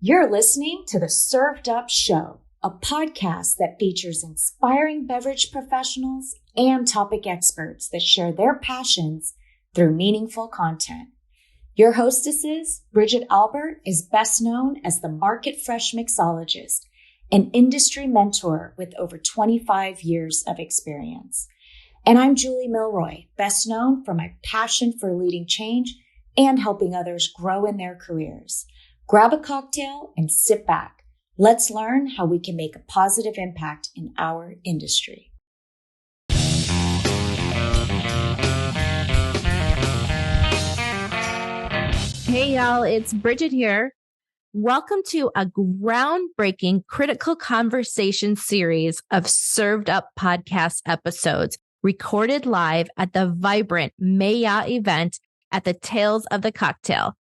You're listening to the Served Up Show, a podcast that features inspiring beverage professionals and topic experts that share their passions through meaningful content. Your hostesses, Bridget Albert, is best known as the Market Fresh Mixologist, an industry mentor with over 25 years of experience. And I'm Julie Milroy, best known for my passion for leading change and helping others grow in their careers. Grab a cocktail and sit back. Let's learn how we can make a positive impact in our industry. Hey y'all, it's Bridget here. Welcome to a groundbreaking critical conversation series of Served Up podcast episodes recorded live at the vibrant Maya event at the Tails of the Cocktail.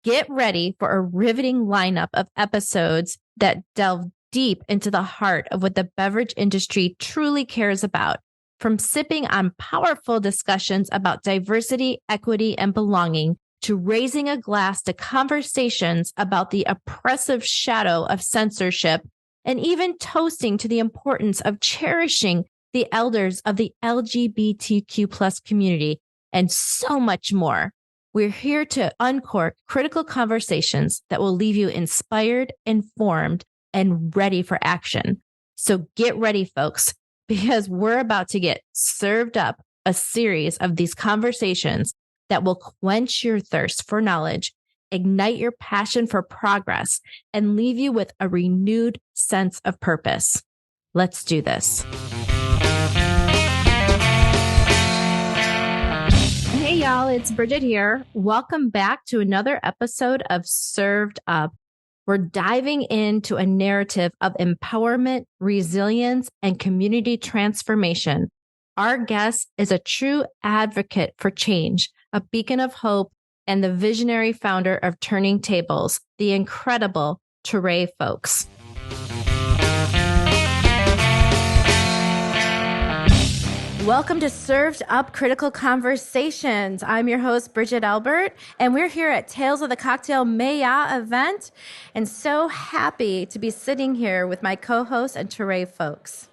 Get ready for a riveting lineup of episodes that delve deep into the heart of what the beverage industry truly cares about, from sipping on powerful discussions about diversity, equity, and belonging, to raising a glass to conversations about the oppressive shadow of censorship, and even toasting to the importance of cherishing the elders of the LGBTQ plus community, and so much more. We're here to uncork critical conversations that will leave you inspired, informed, and ready for action. So get ready, folks, because we're about to get served up a series of these conversations that will quench your thirst for knowledge, ignite your passion for progress, and leave you with a renewed sense of purpose. Let's do this. Hey y'all, it's Bridget here. Welcome back to another episode of Served Up. We're diving into a narrative of empowerment, resilience, and community transformation. Our guest is a true advocate for change, a beacon of hope, and the visionary founder of Turning Tables, the incredible Touré Folkes. Welcome to Served Up Critical Conversations. I'm your host, Bridget Albert, and we're here at Tails of the Cocktail Maya event, and so happy to be sitting here with my co-host and Touré Folkes.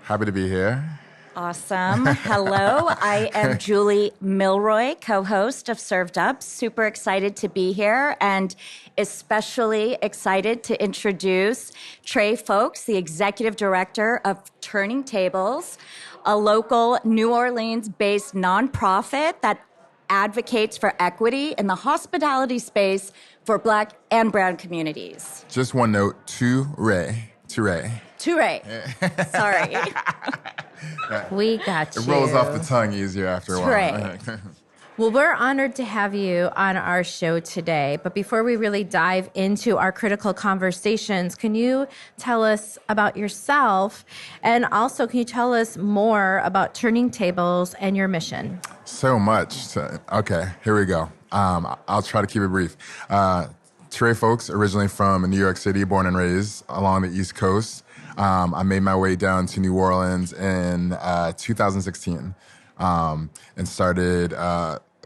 Happy to be here. Awesome. Hello, I am Julie Milroy, co-host of Served Up. Super excited to be here and especially excited to introduce Touré Folkes, the executive director of Turning Tables, a local New Orleans-based nonprofit that advocates for equity in the hospitality space for Black and Brown communities. Just one note, Touré. Touré. Sorry. We got you. It rolls off the tongue easier after a while. Well, we're honored to have you on our show today. But before we really dive into our critical conversations, can you tell us about yourself? And also, can you tell us more about Turning Tables and your mission? So much. Okay, here we go. I'll try to keep it brief. Touré Folkes, originally from New York City, born and raised along the East Coast. I made my way down to New Orleans in 2016 and started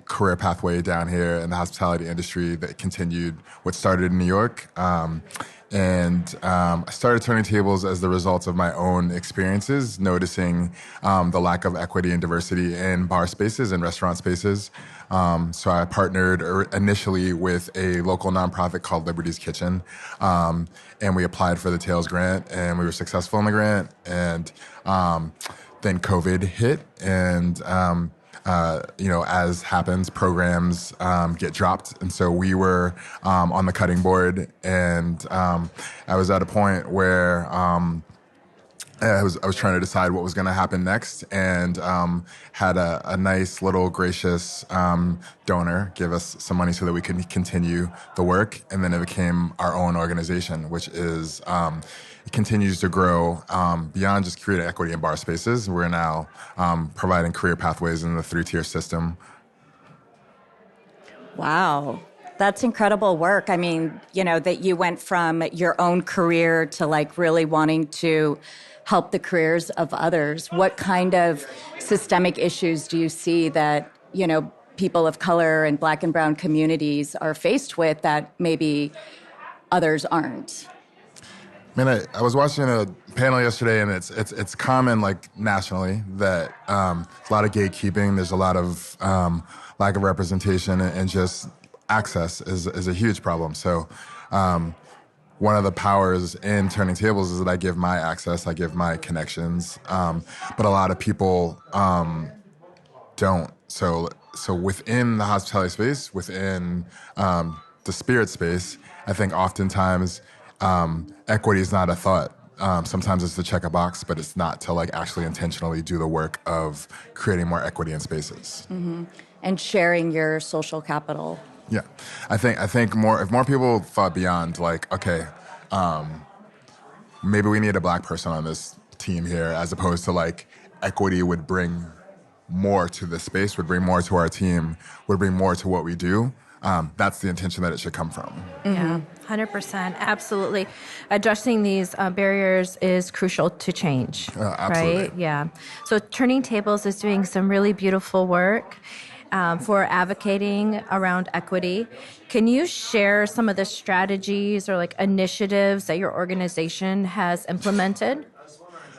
career pathway down here in the hospitality industry that continued what started in New York. I started Turning Tables as the result of my own experiences, noticing the lack of equity and diversity in bar spaces and restaurant spaces. So I partnered initially with a local nonprofit called Liberty's Kitchen, and we applied for the Tails grant, and we were successful in the grant. And then COVID hit, and as happens, programs get dropped. And so we were on the cutting board, and I was at a point where I was trying to decide what was going to happen next, and had a nice little gracious donor give us some money so that we could continue the work. And then it became our own organization, which is it continues to grow beyond just creating equity in bar spaces. We're now providing career pathways in the 3-tier system. Wow. That's incredible work. I mean, that you went from your own career to really wanting to help the careers of others. What kind of systemic issues do you see that, people of color and Black and Brown communities are faced with that maybe others aren't? I mean, I was watching a panel yesterday, and it's common, like, nationally, that there's a lot of gatekeeping. There's a lot of lack of representation, and just access is a huge problem. So one of the powers in Turning Tables is that I give my access, I give my connections, but a lot of people don't. So within the hospitality space, within the spirit space, I think oftentimes equity is not a thought. Sometimes it's to check a box, but it's not to, like, actually intentionally do the work of creating more equity in spaces. Mm-hmm. And sharing your social capital. Yeah, I think if more people thought beyond, like, okay, maybe we need a Black person on this team here, as opposed to, like, equity would bring more to the space, would bring more to our team, would bring more to what we do. That's the intention that it should come from. Yeah, 100%. Absolutely. Addressing these barriers is crucial to change. Absolutely. Right? Yeah. So Turning Tables is doing some really beautiful work for advocating around equity. Can you share some of the strategies or, like, initiatives that your organization has implemented?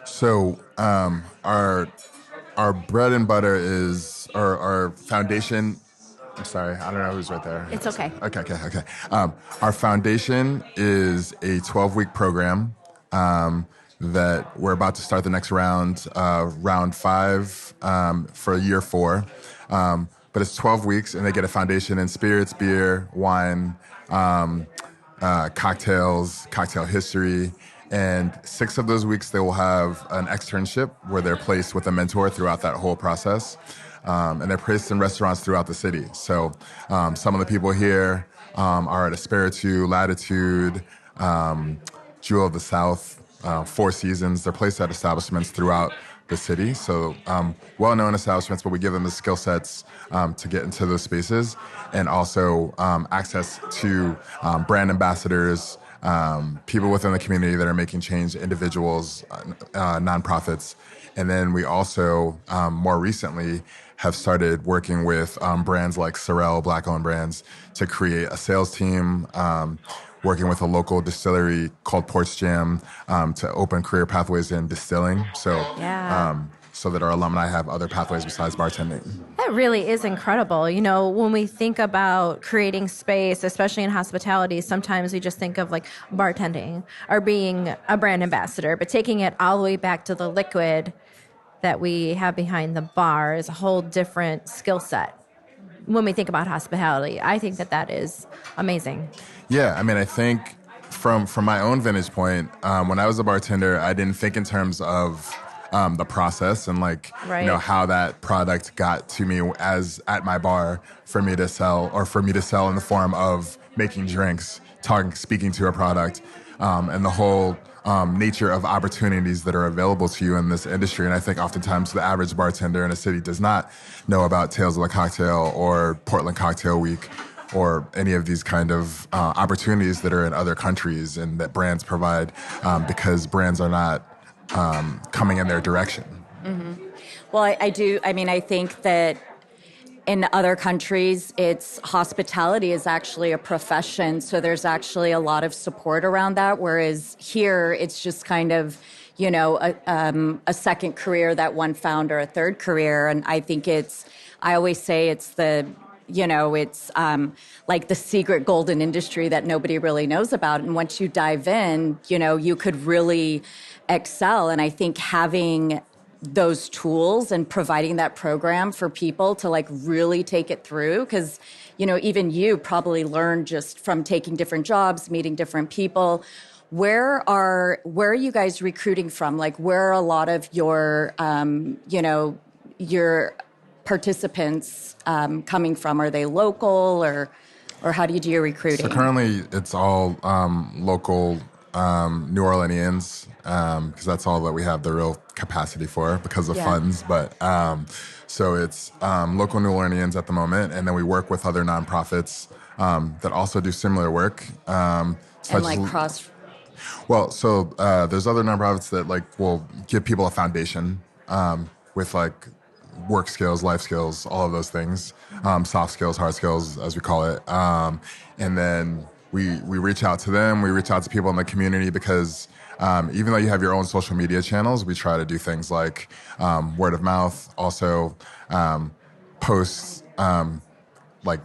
So our bread and butter is our foundation. I'm sorry, I don't know who's right there. It's okay. Okay. Our foundation is a 12-week program that we're about to start the next round, round 5 for year 4. But it's 12 weeks, and they get a foundation in spirits, beer, wine, cocktails, cocktail history. And 6 of those weeks, they will have an externship where they're placed with a mentor throughout that whole process. And they're placed in restaurants throughout the city. So some of the people here are at Espiritu, Latitude, Jewel of the South, Four Seasons. They're placed at establishments throughout the city. So well-known establishments, but we give them the skill sets to get into those spaces, and also access to brand ambassadors, people within the community that are making change, individuals, nonprofits. And then we also, more recently, have started working with brands like Sorrel, Black-owned brands, to create a sales team, working with a local distillery called Porch Jam to open career pathways in distilling. So, so that our alumni have other pathways besides bartending. That really is incredible. You know, when we think about creating space, especially in hospitality, sometimes we just think of, like, bartending or being a brand ambassador, but taking it all the way back to the liquid that we have behind the bar is a whole different skill set. When we think about hospitality, I think that is amazing. Yeah, I mean, I think from my own vantage point, when I was a bartender, I didn't think in terms of the process and, like, right, you know, how that product got to me as at my bar for me to sell, or for me to sell in the form of making drinks, speaking to a product, and the whole nature of opportunities that are available to you in this industry. And I think oftentimes the average bartender in a city does not know about Tales of the Cocktail or Portland Cocktail Week or any of these kind of opportunities that are in other countries and that brands provide, because brands are not coming in their direction. Mm-hmm. Well, I think that in other countries, hospitality is actually a profession, so there's actually a lot of support around that, whereas here it's just kind of, you know, a second career that one found, or a third career. And I think I always say it's like the secret golden industry that nobody really knows about. And once you dive in, you know, you could really excel. And I think having those tools and providing that program for people to, like, really take it through, because, you know, even you probably learned just from taking different jobs, meeting different people. Where are you guys recruiting from? Like, where are a lot of your your participants coming from? Are they local, or how do you do your recruiting? So currently it's all local New Orleanians, because that's all that we have the real capacity for because of funds. But so it's local New Orleanians at the moment, and then we work with other nonprofits that also do similar work. And, like, cross. Well, so there's other nonprofits that, like, will give people a foundation with, like, work skills, life skills, all of those things, soft skills, hard skills, as we call it, and then we reach out to them. We reach out to people in the community because even though you have your own social media channels, we try to do things like word of mouth, also posts like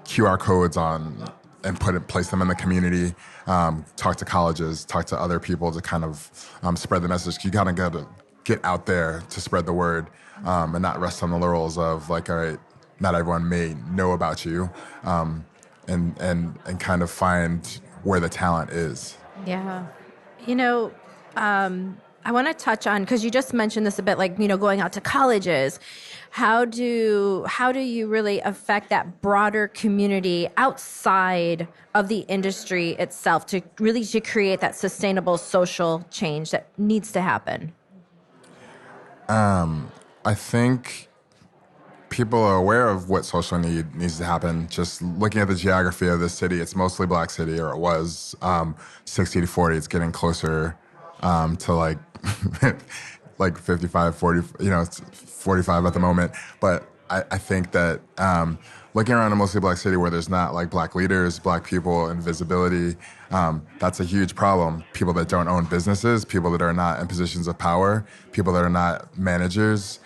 QR codes on and place them in the community, talk to colleges, talk to other people to kind of spread the message. You gotta get out there to spread the word and not rest on the laurels of like, all right, not everyone may know about you, and kind of find where the talent is. Yeah. I want to touch on, because you just mentioned this a bit, like, going out to colleges. How do you really affect that broader community outside of the industry itself to create that sustainable social change that needs to happen? I think people are aware of what social needs to happen. Just looking at the geography of this city, it's mostly black city, or it was 60 to 40. It's getting closer to like like 55, 40, it's 45 at the moment. But I think that looking around a mostly black city where there's not like black leaders, black people, and visibility, that's a huge problem. People that don't own businesses, people that are not in positions of power, people that are not managers,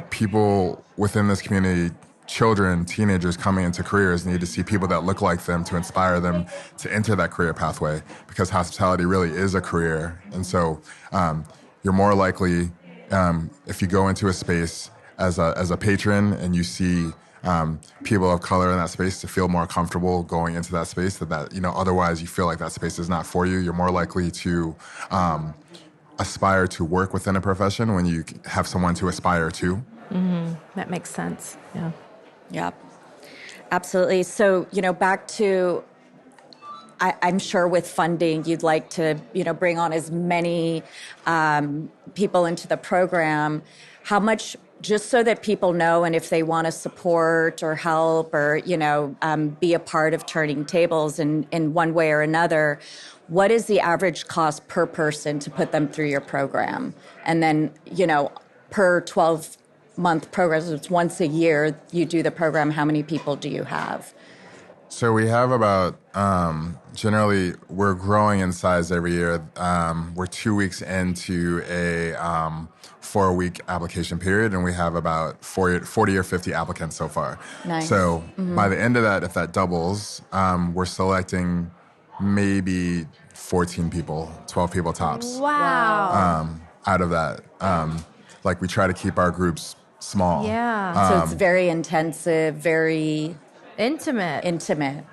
people within this community, children, teenagers coming into careers need to see people that look like them to inspire them to enter that career pathway, because hospitality really is a career. And so you're more likely, if you go into a space as a patron and you see people of color in that space, to feel more comfortable going into that space, that otherwise you feel like that space is not for you. You're more likely to aspire to work within a profession when you have someone to aspire to. Mm-hmm. That makes sense. Yeah. Yep. Absolutely. So, back to, I'm sure with funding, you'd like to, bring on as many people into the program. How much, just so that people know, and if they want to support or help or, be a part of Turning Tables in one way or another, what is the average cost per person to put them through your program? And then, per 12-month program, so it's once a year you do the program, how many people do you have? So we have about, generally, we're growing in size every year. We're 2 weeks into a 4-week application period, and we have about 40 or 50 applicants so far. Nice. So by the end of that, if that doubles, we're selecting maybe 14 people, 12 people tops. Wow. Out of that. Like we try to keep our groups small. Yeah. So it's very intensive, very intimate.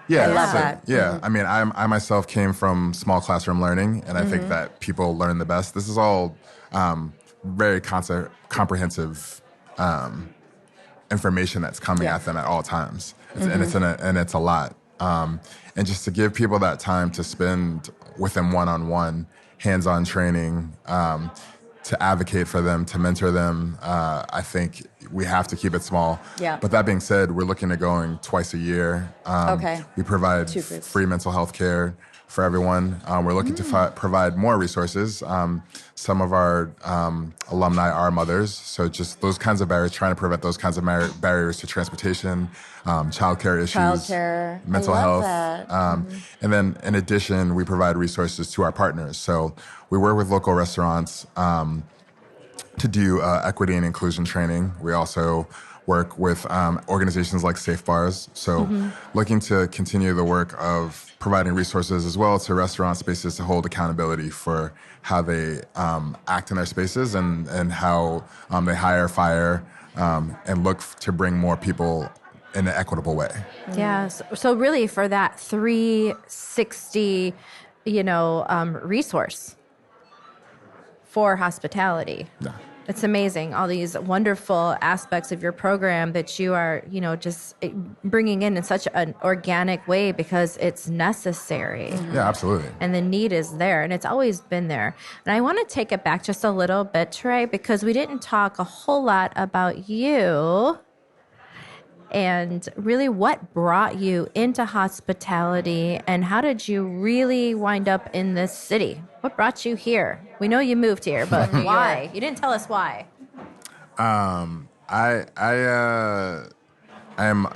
Yeah, I love that. Yeah, I mean, I myself came from small classroom learning, and I think that people learn the best. This is all very comprehensive information that's coming at them at all times, and it's a lot. And just to give people that time to spend with them one-on-one, hands-on training, to advocate for them, to mentor them, I think we have to keep it small. Yeah. But that being said, we're looking at going twice a year. Okay. We provide free mental health care for everyone. We're looking to provide more resources. Some of our alumni are mothers, so just those kinds of barriers, trying to prevent those kinds of barriers to transportation, childcare issues, mental health. And then in addition, we provide resources to our partners. So we work with local restaurants to do equity and inclusion training. We also work with organizations like Safe Bars. So looking to continue the work of providing resources as well to restaurant spaces to hold accountability for how they act in their spaces and how they hire, fire, and look to bring more people in an equitable way. Yeah. So really for that 360, resource for hospitality. Yeah. It's amazing, all these wonderful aspects of your program that you are, just bringing in such an organic way because it's necessary. Yeah, absolutely. And the need is there, and it's always been there. And I want to take it back just a little bit, Touré, because we didn't talk a whole lot about you and really what brought you into hospitality and how did you really wind up in this city? What brought you here? We know you moved here, but why? You didn't tell us why. I am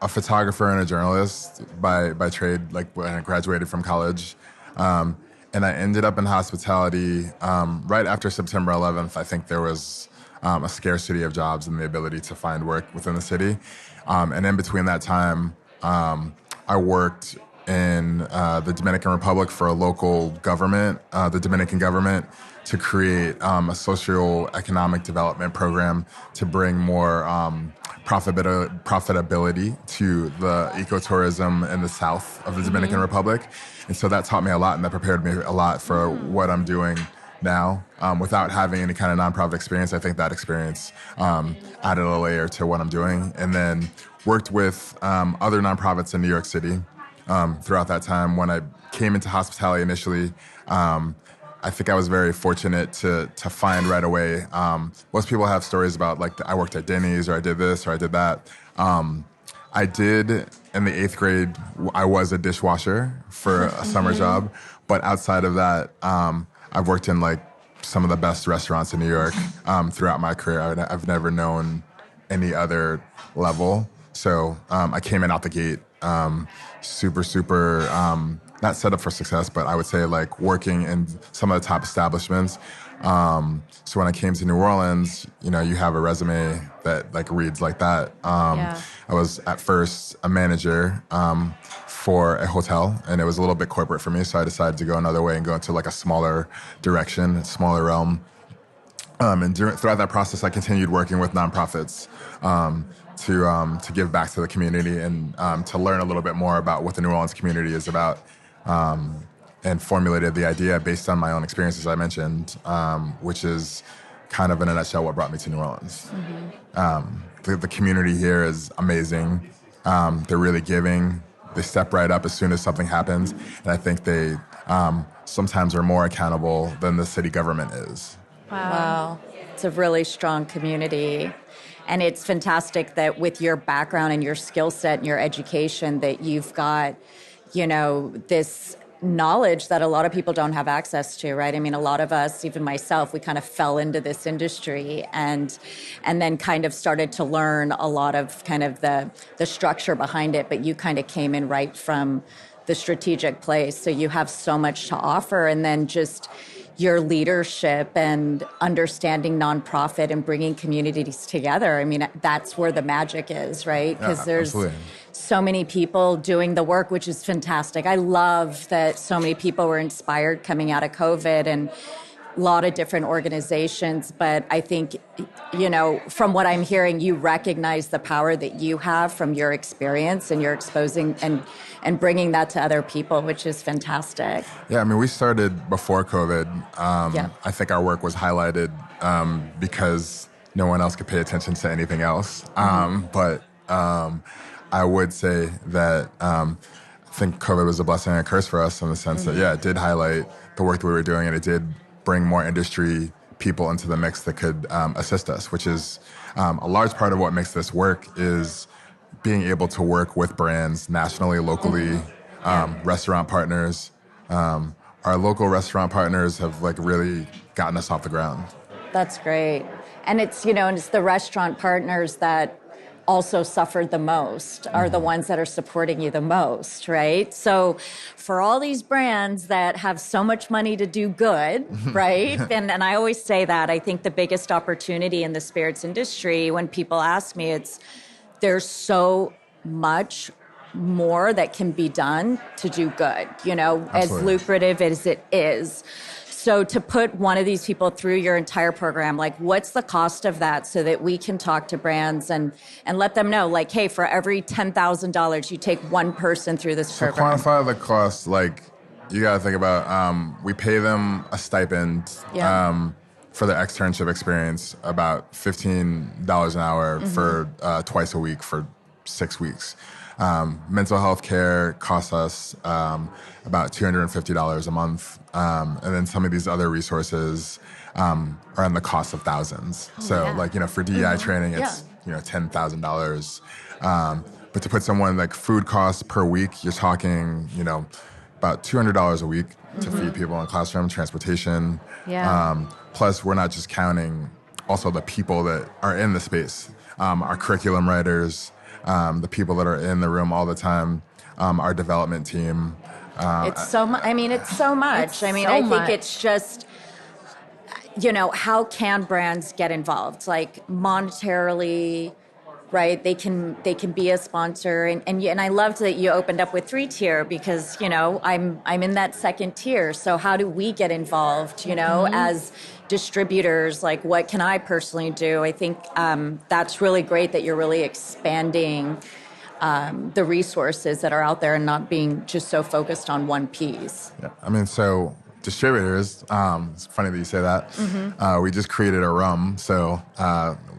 a photographer and a journalist by trade, like when I graduated from college. And I ended up in hospitality right after September 11th. I think there was a scarcity of jobs and the ability to find work within the city. And in between that time, I worked in the Dominican Republic for a local government, the Dominican government, to create a socio-economic development program to bring more profitability to the ecotourism in the south of the Dominican Republic. And so that taught me a lot, and that prepared me a lot for what I'm doing now. Without having any kind of nonprofit experience, I think that experience added a layer to what I'm doing. And then worked with other nonprofits in New York City throughout that time. When I came into hospitality initially, I think I was very fortunate to find right away. Most people have stories about, like, I worked at Denny's, or I did this, or I did that. I did, in the 8th grade, I was a dishwasher for a summer job. But outside of that, I've worked in, like, some of the best restaurants in New York throughout my career. I've never known any other level. So I came in out the gate super, not set up for success, but I would say, like, working in some of the top establishments. So when I came to New Orleans, you know, you have a resume that, like, reads like that. I was at first a manager for a hotel, and it was a little bit corporate for me, so I decided to go another way and go into, like, a smaller direction, a smaller realm. And throughout that process, I continued working with nonprofits to give back to the community and to learn a little bit more about what the New Orleans community is about, and formulated the idea based on my own experiences, I mentioned, which is kind of in a nutshell what brought me to New Orleans. The community here is amazing. They're really giving. They step right up as soon as something happens, and I think they sometimes are more accountable than the city government is. Wow. It's a really strong community. And it's fantastic that with your background and your skill set and your education that you've got, you know, this knowledge that a lot of people don't have access to, right? I mean, a lot of us, even myself, we kind of fell into this industry and then kind of started to learn a lot of kind of the structure behind it, but you kind of came in right from the strategic place. So you have so much to offer, and then just your leadership and understanding nonprofit and bringing communities together. I mean, that's where the magic is, right? Because there's so many people doing the work, which is fantastic. I love that so many people were inspired coming out of COVID, and a lot of different organizations. But I think, you know, from what I'm hearing, you recognize the power that you have from your experience, and you're exposing and bringing that to other people, which is fantastic. Yeah, I mean, we started before COVID. I think our work was highlighted because no one else could pay attention to anything else. But I would say that I think COVID was a blessing and a curse for us in the sense that, it did highlight the work that we were doing, and it did bring more industry people into the mix that could assist us, which is a large part of what makes this work is being able to work with brands nationally, locally, restaurant partners. Our local restaurant partners have, like, really gotten us off the ground. That's great. And it's, you know, and it's the restaurant partners that also suffered the most are the ones that are supporting you the most, right? So for all these brands that have so much money to do good, right? and I always say that I think the biggest opportunity in the spirits industry, when people ask me, it's there's so much more that can be done to do good, you know, as lucrative as it is. So to put one of these people through your entire program, like, what's the cost of that so that we can talk to brands and let them know, like, hey, for every $10,000, you take one person through this program. So quantify the cost, like, you got to think about, we pay them a stipend for the externship experience, about $15 an hour for twice a week for 6 weeks. Mental health care costs us about $250 a month. And then some of these other resources are in the cost of thousands. Like, you know, for DEI training, it's, you know, $10,000. But to put someone, like, food costs per week, you're talking, you know, about $200 a week to feed people in classroom, transportation. Plus, we're not just counting also the people that are in the space, our curriculum writers, the people that are in the room all the time, our development team. It's so much. I mean, it's so much. I think it's just, how can brands get involved? Like monetarily, right? They can be a sponsor, and I loved that you opened up with 3-tier because I'm in that second tier. So how do we get involved? As distributors, like what can I personally do? I think that's really great that you're really expanding the resources that are out there and not being just so focused on one piece. Yeah. I mean, so distributors, it's funny that you say that. We just created a rum, so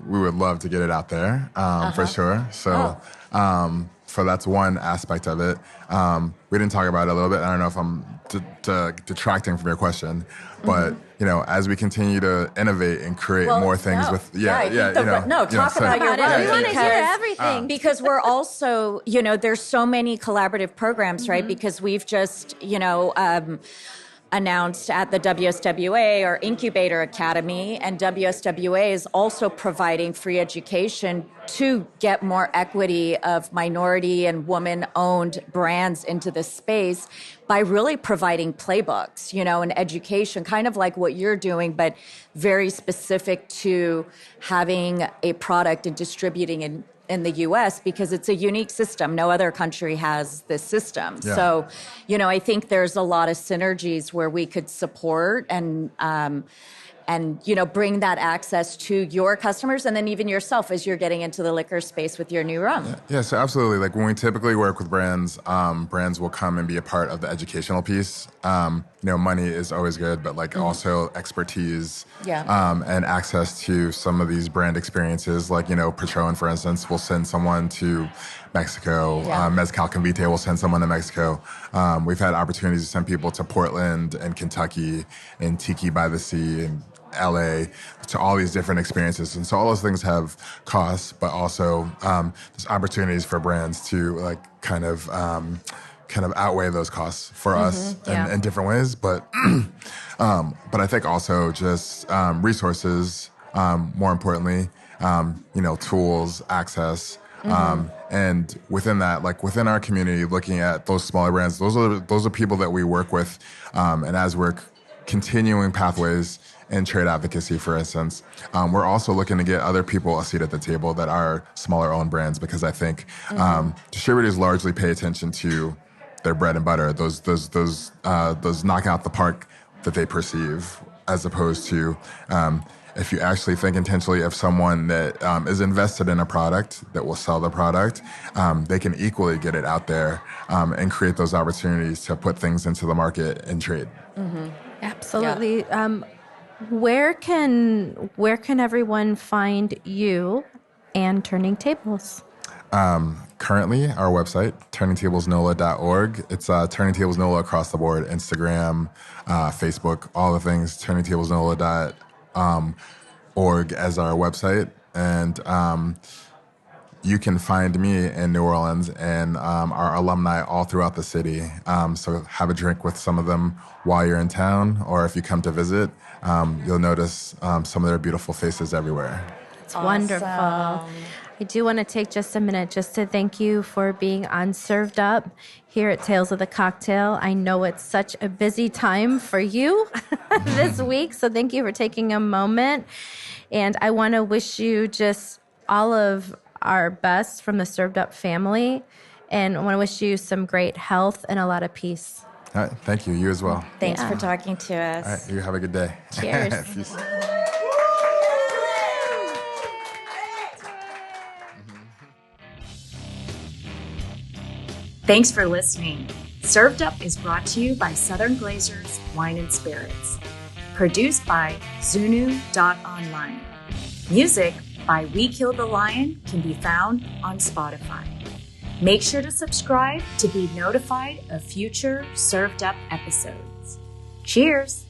we would love to get it out there for sure. So that's one aspect of it. We didn't talk about it a little bit. I don't know if I'm detracting from your question, but as we continue to innovate and create more things talk about your rum. We want to hear everything because we're also there's so many collaborative programs, right? Because we've just announced at the WSWA or Incubator Academy, and WSWA is also providing free education to get more equity of minority and woman-owned brands into the space by really providing playbooks, and education, kind of like what you're doing, but very specific to having a product and distributing in the U.S. because it's a unique system. No other country has this system. Yeah. So, I think there's a lot of synergies where we could support and bring that access to your customers and then even yourself as you're getting into the liquor space with your new rum. Yeah, so absolutely. Like when we typically work with brands, brands will come and be a part of the educational piece. Money is always good, but also expertise and access to some of these brand experiences. Like, Patron, for instance, will send someone to Mexico. Mezcal Convite will send someone to Mexico. We've had opportunities to send people to Portland and Kentucky and Tiki by the Sea and LA to all these different experiences. And so all those things have costs, but also there's opportunities for brands to kind of outweigh those costs for us in different ways. But I think also just resources, more importantly, tools, access. And within that, within our community, looking at those smaller brands, those are people that we work with. And as we're continuing pathways in trade advocacy, for instance, we're also looking to get other people a seat at the table that are smaller owned brands, because I think distributors largely pay attention to their bread and butter, those knock out the park that they perceive, as opposed to if you actually think intentionally of someone that is invested in a product that will sell the product, they can equally get it out there and create those opportunities to put things into the market and trade. Absolutely. Yeah. Where can everyone find you and Turning Tables? Currently, our website, turningtablesnola.org. It's Turning Tables NOLA across the board, Instagram, Facebook, all the things, turningtablesnola.org as our website. And you can find me in New Orleans and our alumni all throughout the city. So have a drink with some of them while you're in town, or if you come to visit, you'll notice some of their beautiful faces everywhere. It's wonderful. I do want to take just a minute just to thank you for being on Served Up here at Tales of the Cocktail. I know it's such a busy time for you this week, so thank you for taking a moment. And I want to wish you just all of our best from the Served Up family, and I want to wish you some great health and a lot of peace. All right, thank you. You as well. Thanks for talking to us. All right, you have a good day. Cheers. Peace. Thanks for listening. Served Up is brought to you by Southern Glazers Wine and Spirits. Produced by Zunu.online. Music by We Kill the Lion can be found on Spotify. Make sure to subscribe to be notified of future Served Up episodes. Cheers!